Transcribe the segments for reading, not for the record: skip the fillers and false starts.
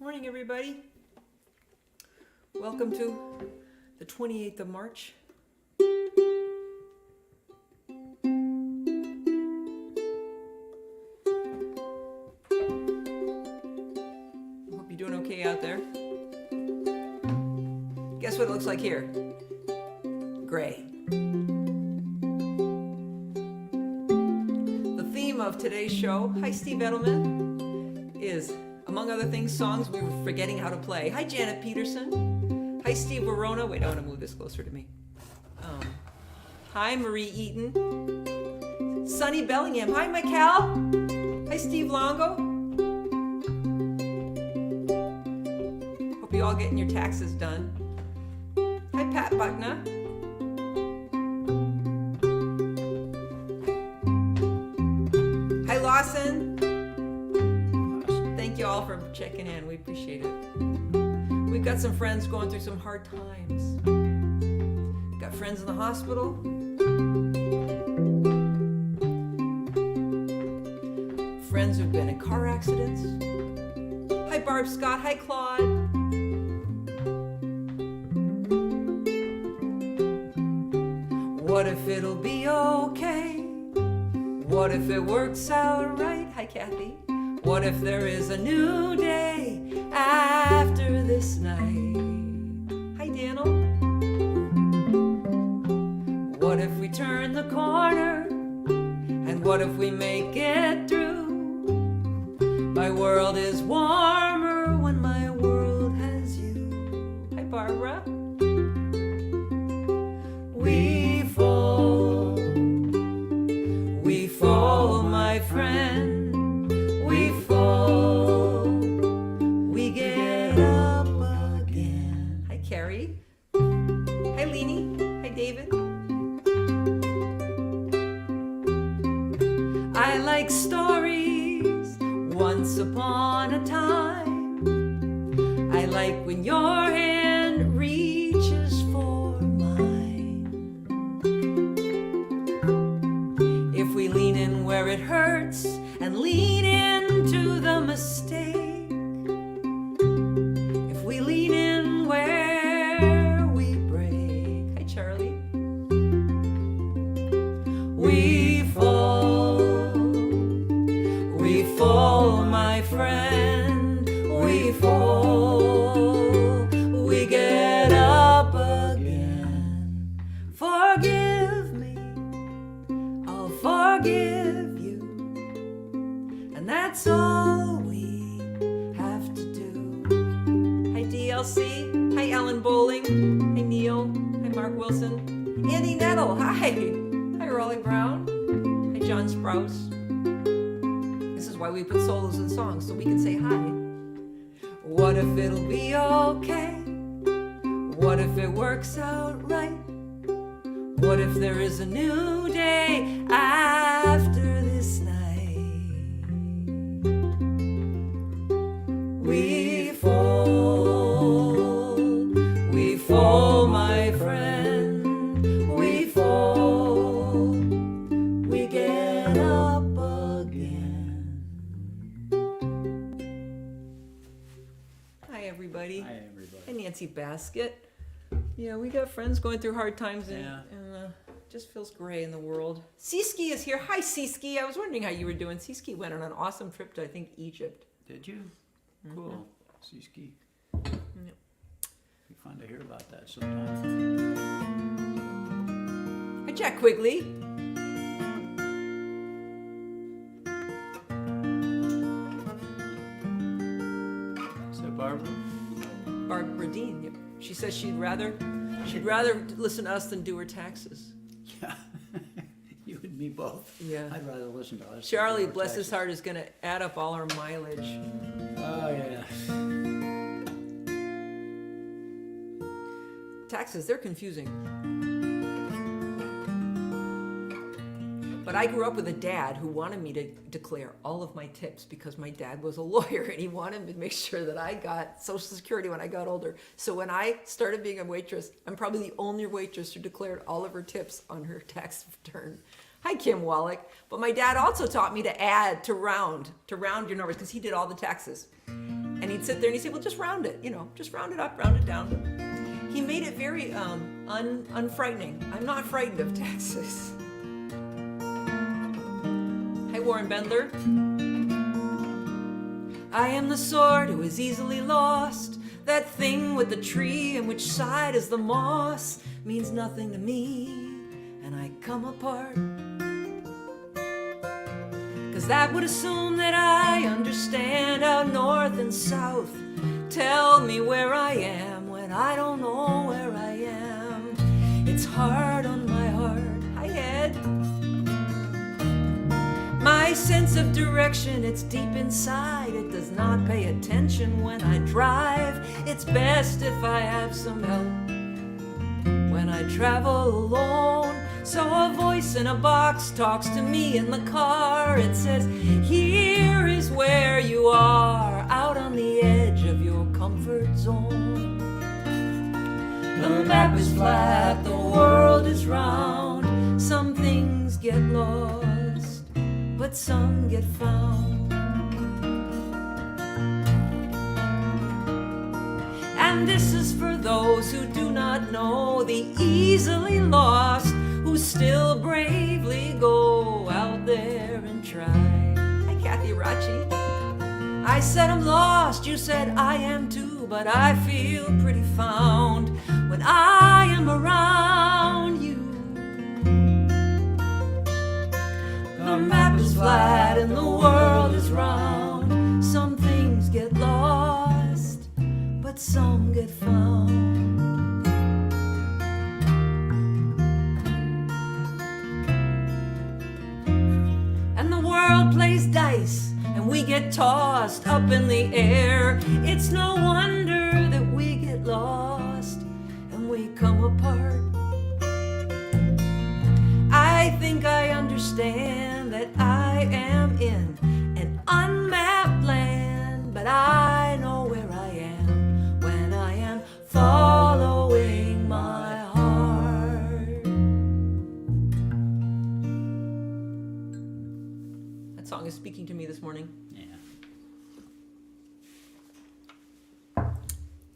Morning, everybody. Welcome to the 28th of March. Hope you're doing okay out there. Guess what it looks like here? Gray. The theme of today's show, hi Steve Edelman, is, among other things, songs we were forgetting how to play. Hi Janet Peterson. Hi Steve Verona. Wait, I want to move this closer to me. Hi Marie Eaton. Sunny Bellingham. Hi Michael. Hi Steve Longo. Hope you all getting your taxes done. Hi Pat Buckner. Hi Lawson. Thank you all for checking in. We appreciate it. We've got some friends going through some hard times. Got friends in the hospital. Friends who've been in car accidents. Hi Barb Scott. Hi Claude. What if it'll be okay? What if it works out right? Hi Kathy. What if there is a new day after this night? Hi Daniel. What if we turn the corner? And what if we make it through? My world is warmer when my world has you. Hi Barbara. We fall, my friend. We fall, we get up again. Hi Carrie. Hi Leanie. Hi David. I like stories once upon a time. I like when your hand reaches for mine. If we lean in where it hurts and lean into the mistake, if we lean in where we break. Hi Charlie. We fall, my friend. We fall, we get up again. Forgive me, I'll forgive you. And that's all we have to do. Hi DLC. Hi Ellen Bowling. Hi Neil. Hi Mark Wilson. Andy Nettle. Hi. Hi Raleigh Brown. Hi John Sprouse. This is why we put solos in songs, so we can say hi. What if it'll be okay? What if it works out right? What if there is a new day after this night? We fall, my friend. We fall, we get up again. Hi, everybody. Hi, everybody. Hi, Nancy Basket. Yeah, we got friends going through hard times, and just feels gray in the world. Siski is here. Hi, Siski. I was wondering how you were doing. Siski went on an awesome trip to, I think, Egypt. Did you? Mm-hmm. Cool. Sea ski. Yep. Be fun to hear about that sometime. Hi, Jack Quigley. Is that Barbara? Barbara Dean. Yep. She says she'd rather listen to us than do her taxes. Yeah. You and me both. Yeah. I'd rather listen to us. Charlie, than do our bless his taxes. heart, is going to add up all our mileage. Oh, yeah. Taxes, they're confusing. But I grew up with a dad who wanted me to declare all of my tips because my dad was a lawyer and he wanted me to make sure that I got Social Security when I got older. So when I started being a waitress, I'm probably the only waitress who declared all of her tips on her tax return. Hi, Kim Wallach. But my dad also taught me to add, to round your numbers, because he did all the taxes. And he he'd sit there and he'd say, well, just round it, just round it up, round it down. He made it very unfrightening. I'm not frightened of Texas. Hi, Warren Bendler. I am the sword who is easily lost. That thing with the tree and which side is the moss means nothing to me, and I come apart. 'Cause that would assume that I understand out north and south. Tell me where I am when I don't know where I am. It's hard on my heart. Hi, Ed. My sense of direction, it's deep inside. It does not pay attention when I drive. It's best if I have some help when I travel alone. So a voice in a box talks to me in the car. It says, here is where you are, out on the edge of your comfort zone. The map is flat, the world is round. Some things get lost, but some get found. And this is for those who do not know, the easily lost, who still bravely go out there and try. Hi, Kathy Rachi. I said I'm lost, you said I am too, but I feel pretty found when I am around you. The map is flat and the world is round. Some things get lost, but some get found. And the world plays dice, and we get tossed up in the air. It's no wonder that we get lost and we come apart. I think I understand that I am in an unmapped land, but I know where I am when I am following my heart. That song is speaking to me this morning. Yeah.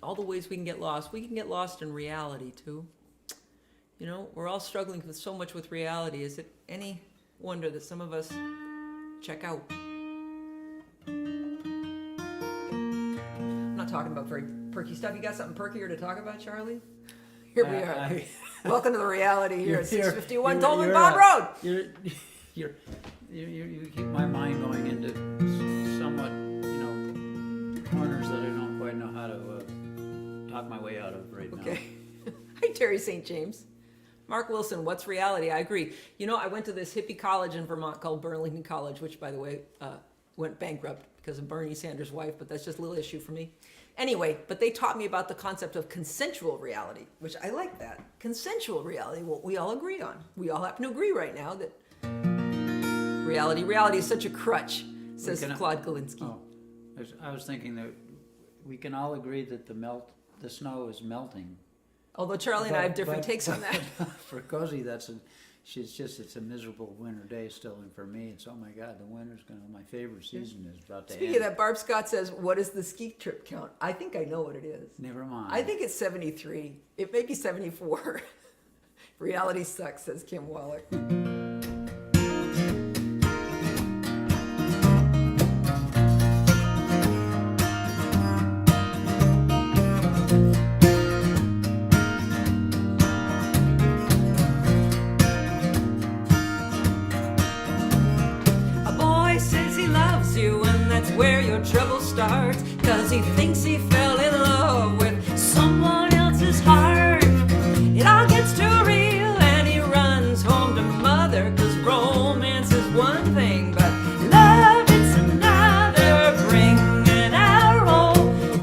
All the ways we can get lost. We can get lost in reality too. We're all struggling with so much with reality. Is it any wonder that some of us check out? I'm not talking about very perky stuff. You got something perkier to talk about, Charlie? Here we are. Welcome to the reality here at 651 Tolman Bond Road. You keep my mind going into somewhat, corners that I don't quite know how to talk my way out of right now. Okay. Hi, Terry St. James. Mark Wilson, what's reality? I agree. I went to this hippie college in Vermont called Burlington College, which, by the way, went bankrupt because of Bernie Sanders' wife, but that's just a little issue for me. Anyway, but they taught me about the concept of consensual reality, which I like that. Consensual reality, what we all agree on. We all happen to agree right now that reality is such a crutch, says Claude Galinsky. Oh, I was thinking that we can all agree that the snow is melting. Although Charlie and I have different takes on that. For Cozy, it's a miserable winter day still, and for me, it's, oh my God, the winter's my favorite season is about to end. Speaking of that, Barb Scott says, what is the ski trip count? I think I know what it is. Never mind. I think it's 73. It may be 74. Reality sucks, says Kim Wallach. Where your trouble starts, 'cause he thinks he fell in love with someone else's heart. It all gets too real and he runs home to mother, 'cause romance is one thing, but love it's another. Bring an arrow,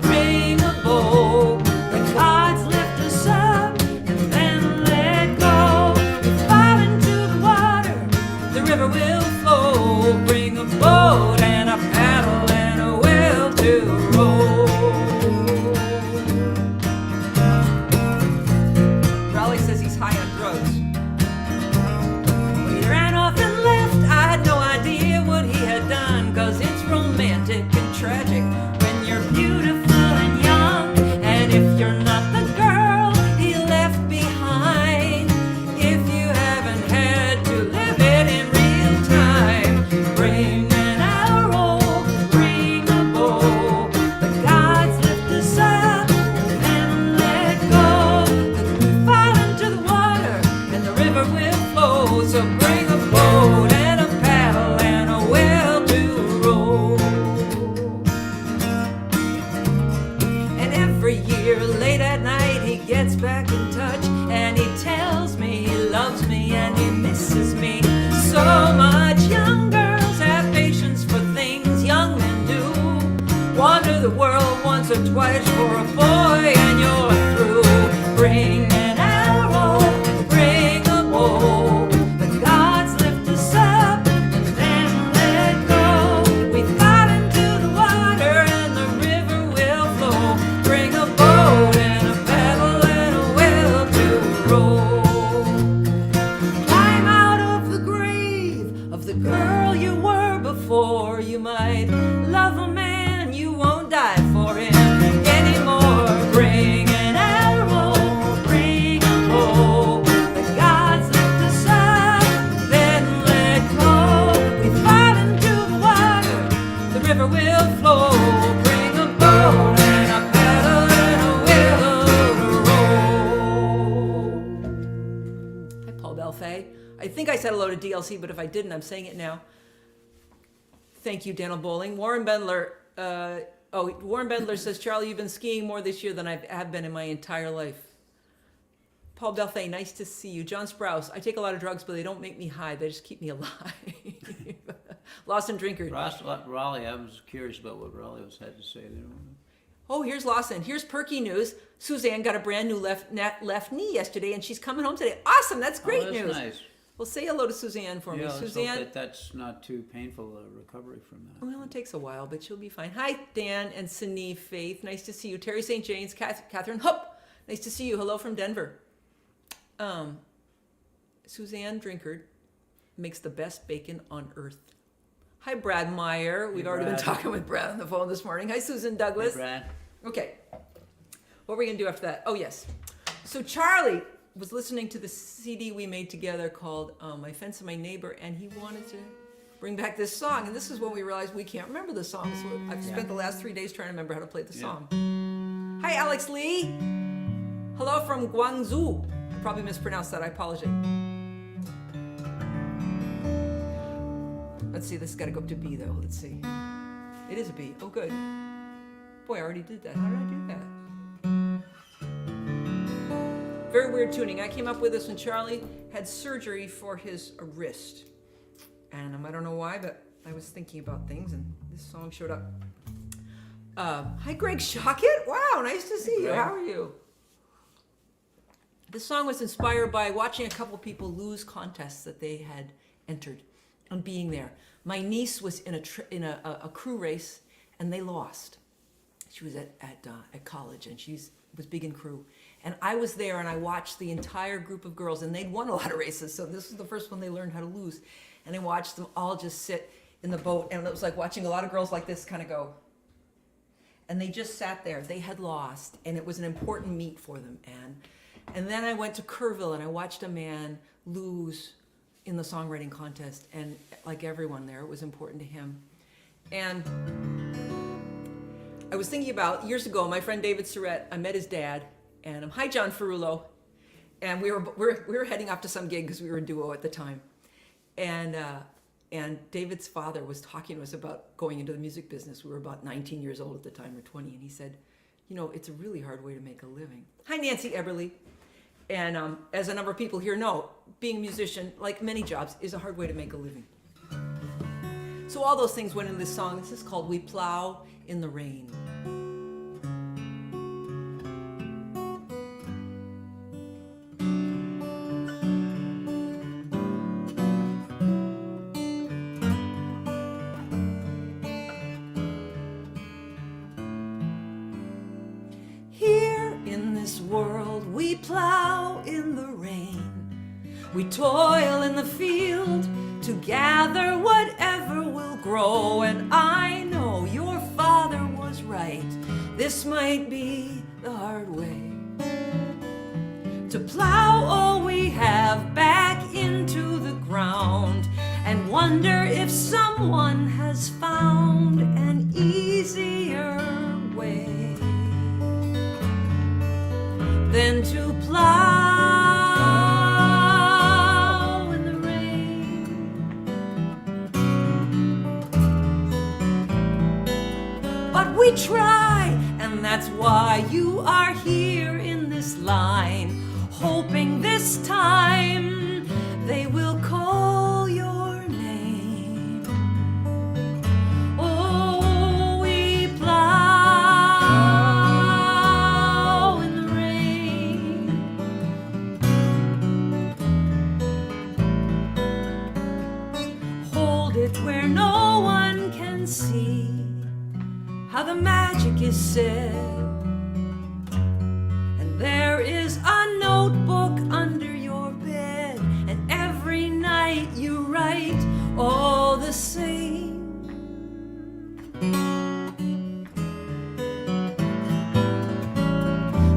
bring a bow, the gods lift us up and then let go. We fall into the water, the river will flow. Bring a boat and a paddle and a will to row. year, late at night, he gets back in touch, and he tells me he loves me and he misses me so much. Young girls have patience for things young men do. Wander the world once or twice for a boy and you're through. Bring an arrow, bring a bow. The gods lift us up and then let go. We fall into the water and the river will flow. Bring a boat and a paddle and a will to row. Climb out of the grave of the girl you were before. You might love a man, you won't die for him anymore. Bring an arrow, bring a bow. The gods lift us up, then let go. We fall into the water, the river will flow. Bring a boat and a paddle and a will to row. Hi, Paul Belfay. I think I said hello to DLC, but if I didn't, I'm saying it now. Thank you, Daniel Bowling. Warren Bendler. Warren Bendler says, Charlie, you've been skiing more this year than I have been in my entire life. Paul Belfay, nice to see you. John Sprouse, I take a lot of drugs, but they don't make me high. They just keep me alive. Lawson Drinker. Raleigh, I was curious about what Raleigh had to say there. Oh, here's Lawson. Here's perky news. Suzanne got a brand new left knee yesterday, and she's coming home today. Awesome. That's great that's news. Nice. Well, say hello to Suzanne for me. Let's Suzanne. hope that's not too painful a recovery from that. Well, it takes a while, but she'll be fine. Hi, Dan and Sine Faith. Nice to see you. Terry St. James, Catherine Hupp. Nice to see you. Hello from Denver. Suzanne Drinkard makes the best bacon on earth. Hi, Brad Meyer. We've already been talking with Brad on the phone this morning. Hi, Susan Douglas. Hey, Brad. Okay. What are we going to do after that? Oh, yes. So Charlie was listening to the CD we made together called My Fence and My Neighbor, and he wanted to bring back this song. And this is when we realized we can't remember the song. So I've spent the last 3 days trying to remember how to play the song. Hi, Alex Lee. Hello from Guangzhou. I probably mispronounced that. I apologize. Let's see. This has got to go up to B, though. Let's see. It is a B. Oh, good. Boy, I already did that. How did I do that? Very weird tuning. I came up with this when Charlie had surgery for his wrist. And I don't know why, but I was thinking about things and this song showed up. Hi, Greg Shockett. Wow, nice to see you. How are you? This song was inspired by watching a couple people lose contests that they had entered and being there. My niece was in a crew race and they lost. She was at college and she was big in crew. And I was there and I watched the entire group of girls and they'd won a lot of races. So this was the first one they learned how to lose. And I watched them all just sit in the boat. And it was like watching a lot of girls like this kind of go. And they just sat there. They had lost. And it was an important meet for them. And then I went to Kerrville and I watched a man lose in the songwriting contest. And like everyone there, it was important to him. And I was thinking about years ago, my friend David Surratt, I met his dad. And hi, John Ferrulo. And we were heading off to some gig because we were a duo at the time. And David's father was talking to us about going into the music business. We were about 19 years old at the time, or 20. And he said, you know, it's a really hard way to make a living. Hi, Nancy Eberly. And as a number of people here know, being a musician, like many jobs, is a hard way to make a living. So all those things went into this song. This is called We Plow in the Rain. Plow in the rain, we toil in the field to gather whatever will grow. And I know your father was right, this might be the hard way to plow all we have back into the ground and wonder if someone has found an easier way than to plow in the rain. But we try And that's why you are here in this line, hoping this time they will call your name. Oh, we plow in the rain. Hold it where no one can see how the magic is said. And there is a notebook under your bed, and every night you write all the same.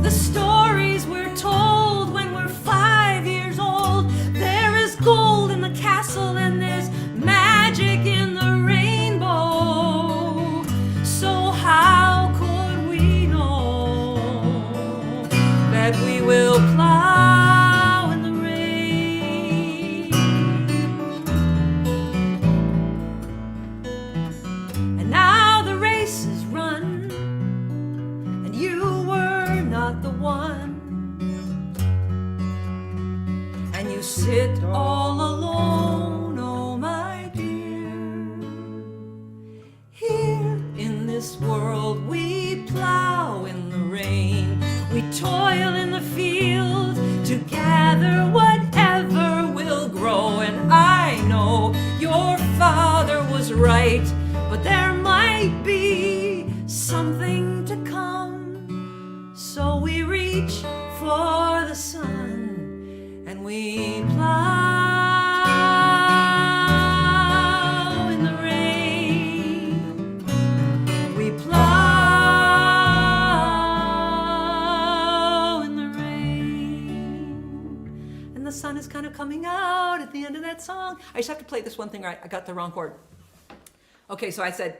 The stories we're told when we're 5 years old. There is gold in the castle and there's magic in the rainbow. So how could we know that we will plow in the rain? And now the race is run, and you were not the one. And you sit all alone, oh my dear. Here in this world we plow in the rain. We toil in the field to gather whatever will grow. And I know your father was right, but there might be something to come. So we reach for the sun and we plow in the rain. We plow in the rain. And the sun is kind of coming out at the end of that song. I just have to play this one thing right. I got the wrong chord. Okay, so I said,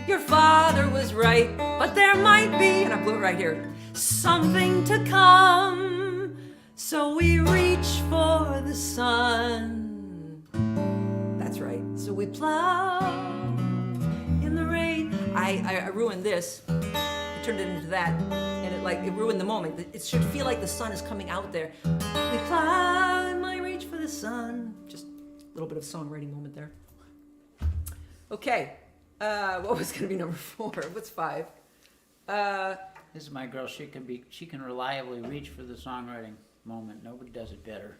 your father was right, but there might be, and I blew it right here, something to come. So we reach for the sun. That's right. So we plow in the rain. I ruined this. I turned it into that, and it ruined the moment. It should feel like the sun is coming out there. We plow and I reach for the sun. Just a little bit of songwriting moment there. Okay. What was going to be number 4? What's 5? This is my girl. She can reliably reach for the songwriting moment. Nobody does it better.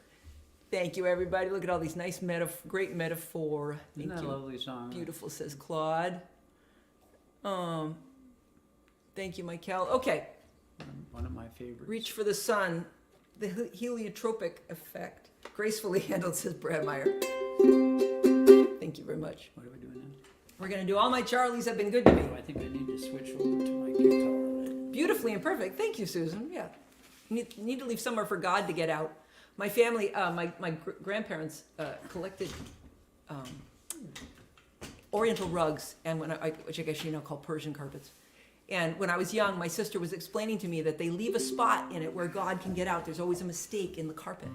Thank you, everybody. Look at all these nice great metaphor. Isn't Thank that you. a lovely song? Beautiful, says Claude. Thank you, Michael. Okay, One of my favorites. reach for the sun. The heliotropic effect. Gracefully handled, says Brad Meyer. Thank you very much. What are we doing now? We're going to do All My Charlies Have Been Good to Me. Oh, I think I need to switch over to my guitar. Beautifully and perfect. Thank you, Susan. Yeah. Need to leave somewhere for God to get out. My family, my grandparents collected Oriental rugs, and which I guess you know called Persian carpets. And when I was young, my sister was explaining to me that they leave a spot in it where God can get out. There's always a mistake in the carpet.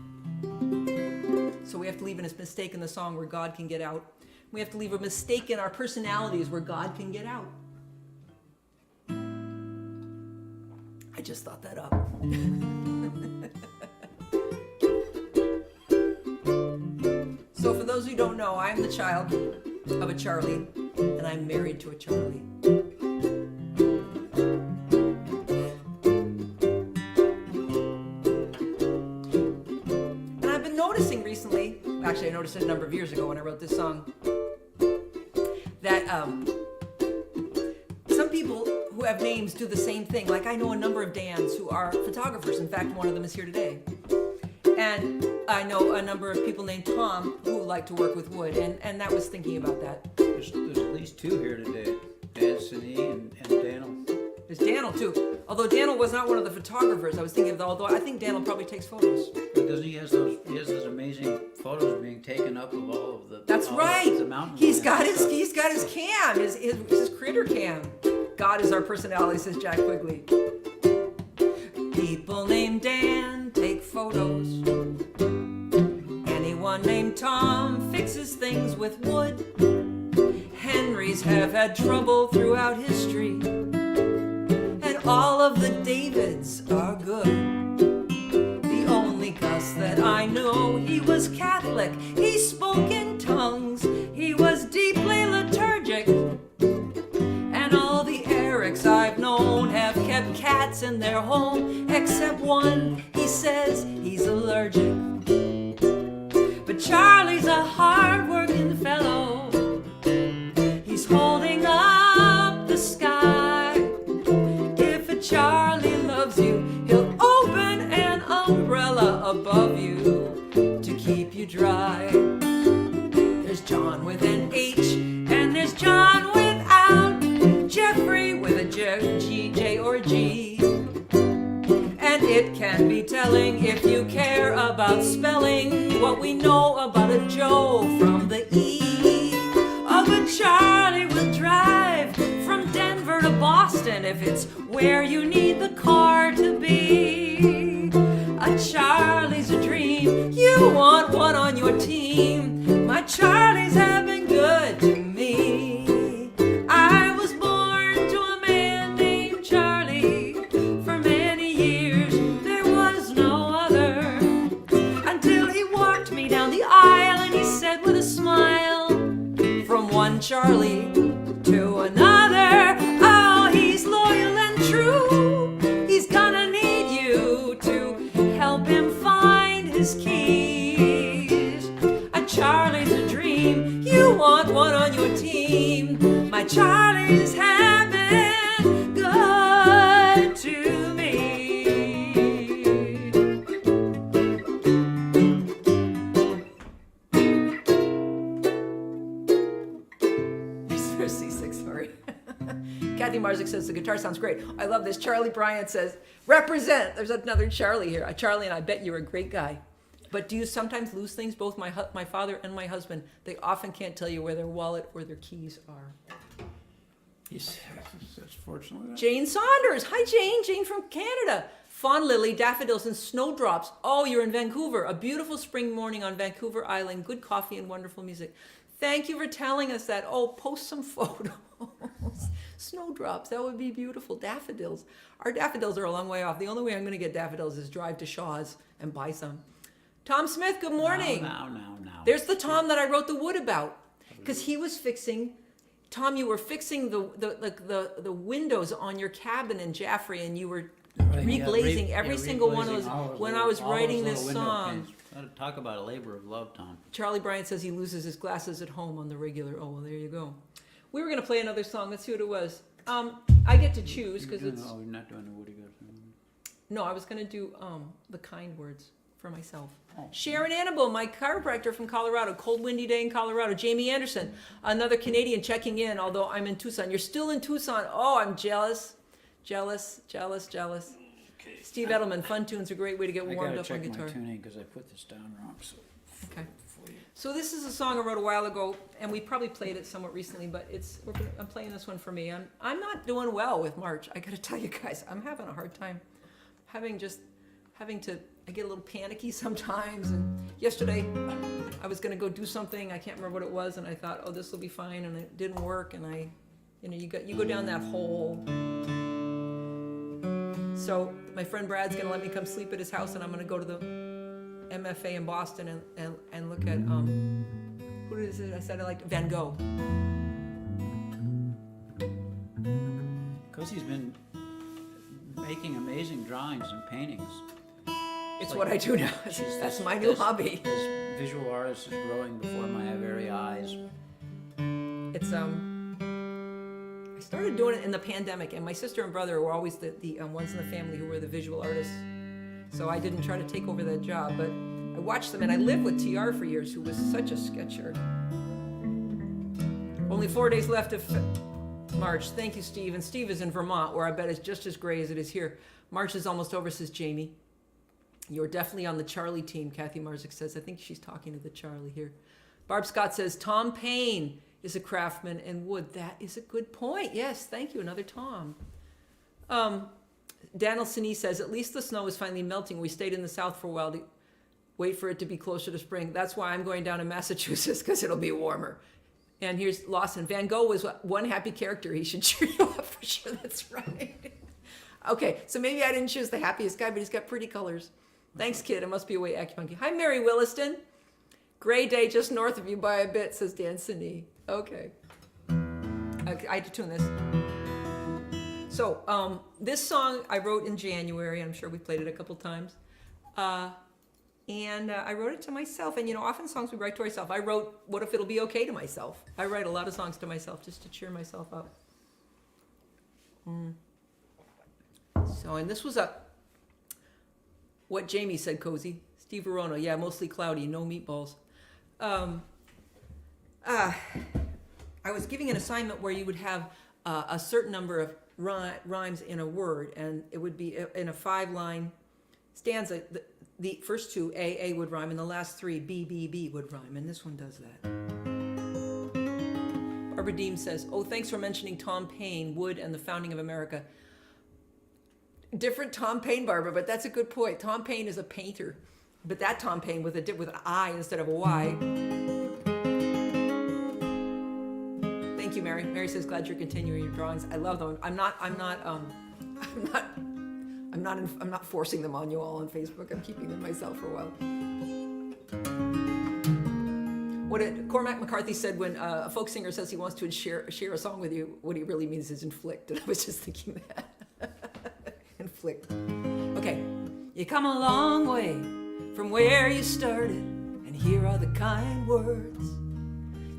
So we have to leave a mistake in the song where God can get out. We have to leave a mistake in our personalities where God can get out. I just thought that up. So for those who don't know, I'm the child of a Charlie, and I'm married to a Charlie. And I've been noticing recently, actually I noticed it a number of years ago when I wrote this song, that some people who have names do the same thing. Like I know a number of Dans who are photographers. In fact, one of them is here today. And I know a number of people named Tom who like to work with wood, and that was thinking about that. There's at least 2 here today. Dan Sine and Daniel. There's Daniel too. Although Daniel was not one of the photographers, I was thinking of. Although I think Daniel probably takes photos. Because he has those amazing photos being taken up of all of the. That's right. The mountain. He's got his cam, his critter cam. God is our personality, says Jack Quigley. People named Dan take photos. Anyone named Tom fixes things with wood. Henrys have had trouble throughout history. And all of the Davids are good. The only Gus that I know, he was Catholic, he spoke in tongues, he was deeply liturgic. And all the Erics I've known have kept cats in their home, except one, he says he's allergic. But Charlie's a hard-working fellow, he's holding up the sky. If a Charlie loves you, he'll open an umbrella above you to keep you dry. There's John with an H, and there's John without, Jeffrey with a G, J or G. And it can be telling if you care about spelling what we know about a Joe from the E. Oh, but Charlie will drive from Denver to Boston if it's where you need the car to be. A Charlie's a dream, you want one on your team. My Charlies have been good to me. I was born to a man named Charlie. For many years there was no other, until he walked me down the aisle and he said with a smile, from one Charlie to another, oh, he's loyal and true. He's gonna need you to help him find his keys. A Charlie's a dream, you want one on your team. My Charlies have been good to me. C6, sorry. Kathy Marzik says the guitar sounds great. I love this. Charlie Bryant says, represent. There's another Charlie here. Charlie, and I bet you're a great guy. But do you sometimes lose things? Both my father and my husband, they often can't tell you where their wallet or their keys are. Yes, that's fortunately. Jane Saunders. Hi, Jane. Jane from Canada. Fawn lily, daffodils, and snowdrops. Oh, you're in Vancouver. A beautiful spring morning on Vancouver Island. Good coffee and wonderful music. Thank you for telling us that. Oh, post some photos. Snowdrops, that would be beautiful. Daffodils. Our daffodils are a long way off. The only way I'm going to get daffodils is drive to Shaw's and buy some. Tom Smith, good morning. Now. There's the Tom that I wrote the wood about. Because he was fixing, Tom, you were fixing the windows on your cabin in Jaffrey, and you were reglazing every single one of those when I was writing this song. Talk about a labor of love, Tom. Charlie Bryant says he loses his glasses at home on the regular. Oh, well, there you go. We were going to play another song. Let's see what it was. I get to choose because it's... Oh, you're not doing the Woody Guthrie. No, I was going to do the kind words for myself. Oh. Sharon Annabelle, my chiropractor from Colorado. Cold, windy day in Colorado. Jamie Anderson, another Canadian checking in, although I'm in Tucson. You're still in Tucson. Oh, I'm jealous. Jealous. Okay. Steve Edelman, fun tunes are a great way to get warmed up on guitar. I gotta check my tuning because I put this down wrong. So okay. So this is a song I wrote a while ago, and we probably played it somewhat recently, but I'm playing this one for me. I'm not doing well with March. I gotta tell you guys, I'm having a hard time. I get a little panicky sometimes. And yesterday, I was gonna go do something. I can't remember what it was, and I thought, oh, this will be fine, and it didn't work. And you go down that hole. So my friend Brad's gonna let me come sleep at his house, and I'm gonna go to the MFA in Boston and look at who is it? I said I liked Van Gogh. Because he's been making amazing drawings and paintings. It's like what I do now. That's my new hobby. This visual artist is growing before my very eyes. It's I started doing it in the pandemic, and my sister and brother were always the ones in the family who were the visual artists. So I didn't try to take over that job, but I watched them, and I lived with TR for years, who was such a sketcher. Only 4 days left of March. Thank you, Steve. And Steve is in Vermont, where I bet it's just as gray as it is here. March is almost over, says Jamie. You're definitely on the Charlie team, Kathy Marzik says. I think she's talking to the Charlie here. Barb Scott says, Tom Paine is a craftsman in wood. That is a good point. Yes, thank you. Another Tom. Daniel Sini says, at least the snow is finally melting. We stayed in the south for a while to wait for it to be closer to spring. That's why I'm going down to Massachusetts, because it'll be warmer. And here's Lawson. Van Gogh was one happy character. He should cheer you up for sure. That's right. Okay, so maybe I didn't choose the happiest guy, but he's got pretty colors. Thanks, kid. It must be away acupuncture. Hi, Mary Williston. Gray day just north of you by a bit, says Dan Cindy. Okay. I had to tune this. So, this song I wrote in January. I'm sure we played it a couple times. And I wrote it to myself. And, often songs we write to ourselves. I wrote What If It'll Be Okay to myself. I write a lot of songs to myself just to cheer myself up. So, and this was what Jamie said, Cozy. Steve Verono, yeah, mostly cloudy, no meatballs. I was giving an assignment where you would have a certain number of rhymes in a word, and it would be in a 5-line stanza. The first two, A would rhyme, and the last three, B would rhyme, and this one does that. Barbara Deem says, oh, thanks for mentioning Tom Paine, Wood, and the Founding of America. Different Tom Paine, Barbara, but that's a good point. Tom Paine is a painter, but that Tom Paine with an I instead of a Y. Thank you, Mary. Mary says, glad you're continuing your drawings. I love them. I'm not forcing them on you all on Facebook. I'm keeping them myself for a while. What Cormac McCarthy said when a folk singer says he wants to share a song with you, what he really means is inflict. And I was just thinking that. Inflict. Okay. You come a long way from where you started, and here are the kind words.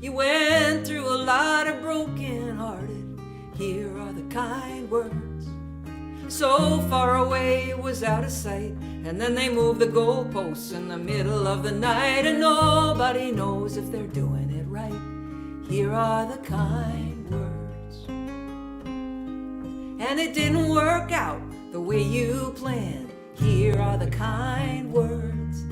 You went through a lot of broken-hearted, here are the kind words. So far away it was out of sight, and then they moved the goalposts in the middle of the night, and nobody knows if they're doing it right. Here are the kind words. And it didn't work out the way you planned. Here are the kind words.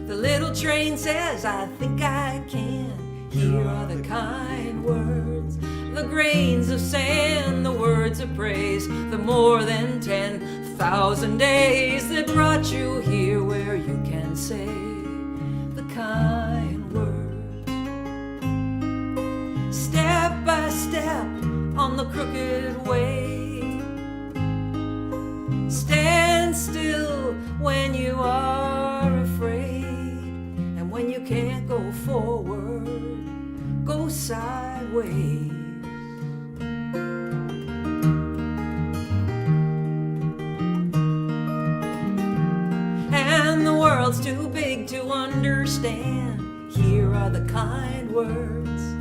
The little train says, I think I can. Here are the kind words. The grains of sand, the words of praise, the more than 10,000 days that brought you here where you can say the kind words. Step by step on the crooked way. Stand still when you are afraid, and when you can't go forward, go sideways. And the world's too big to understand. Here are the kind words.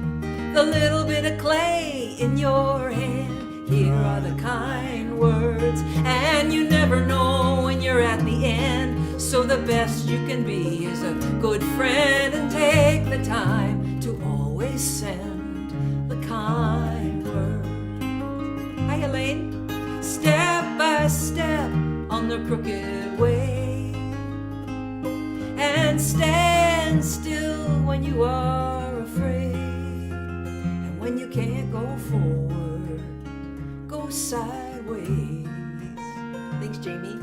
The little bit of clay in your hand. Here are the kind words. And you never know when you're at the end. So the best you can be is a good friend, and take the time to always send the kind words. Hi, Elaine. Step by step on the crooked way, and stand still when you are afraid, and when you can't go forward, go sideways. Thanks, Jamie.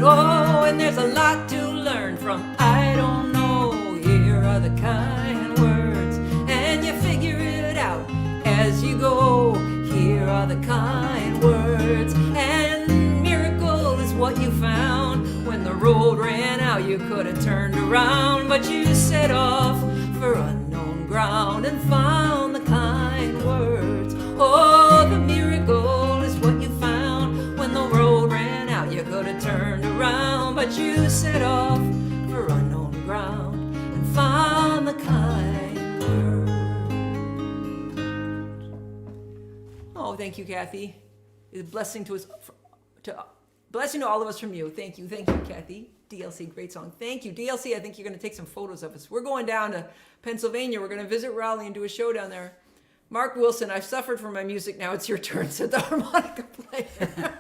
And there's a lot to learn from I don't know. Here are the kind words, and you figure it out as you go. Here are the kind words, and miracle is what you found. When the road ran out, you could have turned around, but you set off for unknown ground and found the kind words. Oh, the miracle is what you found. When the road ran out, you could have turned around, but you set off for unknown ground and found the kind words. Oh, thank you, Kathy. It's a blessing to us, blessing to all of us from you. Thank you, Kathy. DLC, great song. Thank you, DLC. I think you're going to take some photos of us. We're going down to Pennsylvania. We're going to visit Raleigh and do a show down there. Mark Wilson, I've suffered for my music. Now it's your turn, said the harmonica player.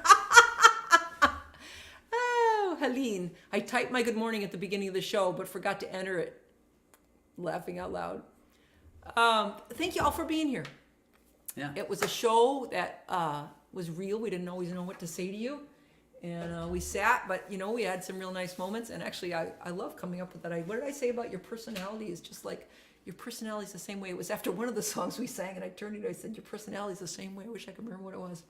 Oh, Helene, I typed my good morning at the beginning of the show, but forgot to enter it. Laughing out loud. Thank you all for being here. Yeah. It was a show that was real. We didn't always know what to say to you. And we sat, but we had some real nice moments. And actually, I love coming up with that. What did I say about your personality? Is just like, your personality is the same way. It was after one of the songs we sang, and I turned to you, I said, your personality is the same way. I wish I could remember what it was.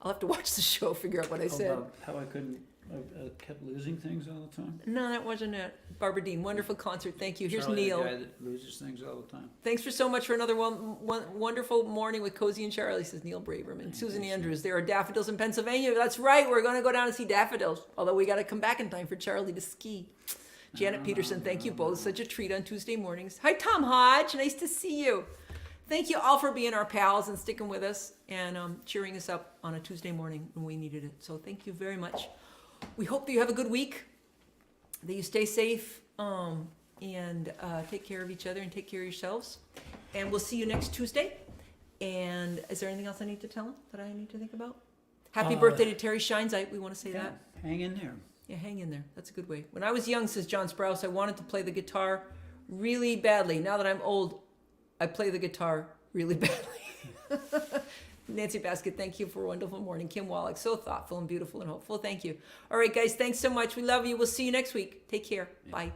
I'll have to watch the show, figure out what I said. How I couldn't, I kept losing things all the time. No, that wasn't it. Barbara Dean, wonderful concert. Thank you. Here's Charlie, Neil. the guy that loses things all the time. Thanks for so much for another wonderful morning with Cozy and Charlie, says Neil Braverman. Susan Andrews, there are daffodils in Pennsylvania. That's right. We're going to go down and see daffodils. Although we got to come back in time for Charlie to ski. Janet Peterson, thank you both. Such a treat on Tuesday mornings. Hi, Tom Hodge. Nice to see you. Thank you all for being our pals and sticking with us and cheering us up on a Tuesday morning when we needed it. So thank you very much. We hope that you have a good week, that you stay safe, and take care of each other and take care of yourselves. And we'll see you next Tuesday. And is there anything else I need to tell them that I need to think about? Happy birthday to Terry Shines. We want to say that. Hang in there. Yeah, hang in there. That's a good way. When I was young, says John Sprouse, I wanted to play the guitar really badly. Now that I'm old, I play the guitar really badly. Nancy Basket, thank you for a wonderful morning. Kim Wallach, so thoughtful and beautiful and hopeful. Thank you. All right, guys, thanks so much. We love you. We'll see you next week. Take care. Bye.